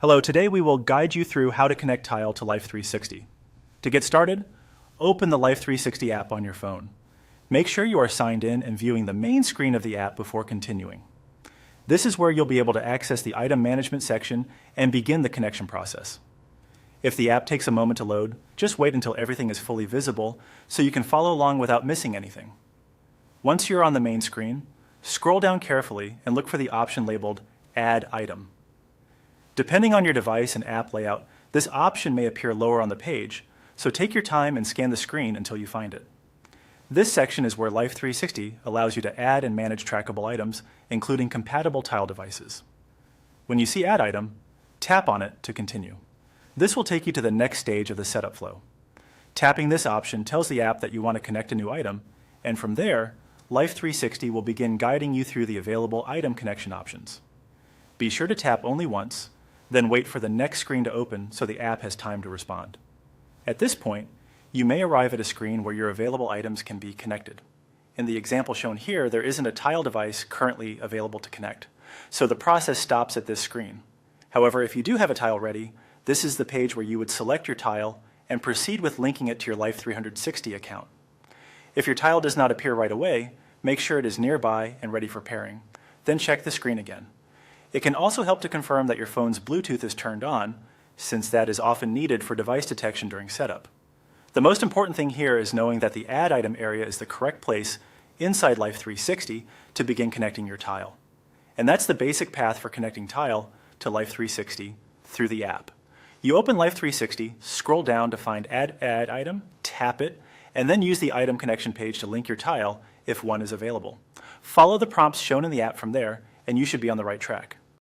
Hello, today we will guide you through how to connect Tile to Life360. To get started, open the Life360 app on your phone. Make sure you are signed in and viewing the main screen of the app before continuing. This is where you'll be able to access the item management section and begin the connection process. If the app takes a moment to load, just wait until everything is fully visible so you can follow along without missing anything. Once you're on the main screen, scroll down carefully and look for the option labeled Add Item. Depending on your device and app layout, this option may appear lower on the page, so take your time and scan the screen until you find it. This section is where Life360 allows you to add and manage trackable items, including compatible Tile devices. When you see Add Item, tap on it to continue. This will take you to the next stage of the setup flow. Tapping this option tells the app that you want to connect a new item, and from there, Life360 will begin guiding you through the available item connection options. Be sure to tap only once, then wait for the next screen to open so the app has time to respond. At this point, you may arrive at a screen where your available items can be connected. In the example shown here, there isn't a Tile device currently available to connect, so the process stops at this screen. However, if you do have a Tile ready, this is the page where you would select your Tile and proceed with linking it to your Life360 account. If your Tile does not appear right away, make sure it is nearby and ready for pairing. Then check the screen again. It can also help to confirm that your phone's Bluetooth is turned on, since that is often needed for device detection during setup. The most important thing here is knowing that the Add Item area is the correct place inside Life360 to begin connecting your Tile. And that's the basic path for connecting Tile to Life360 through the app. You open Life360, scroll down to find Add Item, tap it, and then use the item connection page to link your Tile if one is available. Follow the prompts shown in the app from there, and you should be on the right track.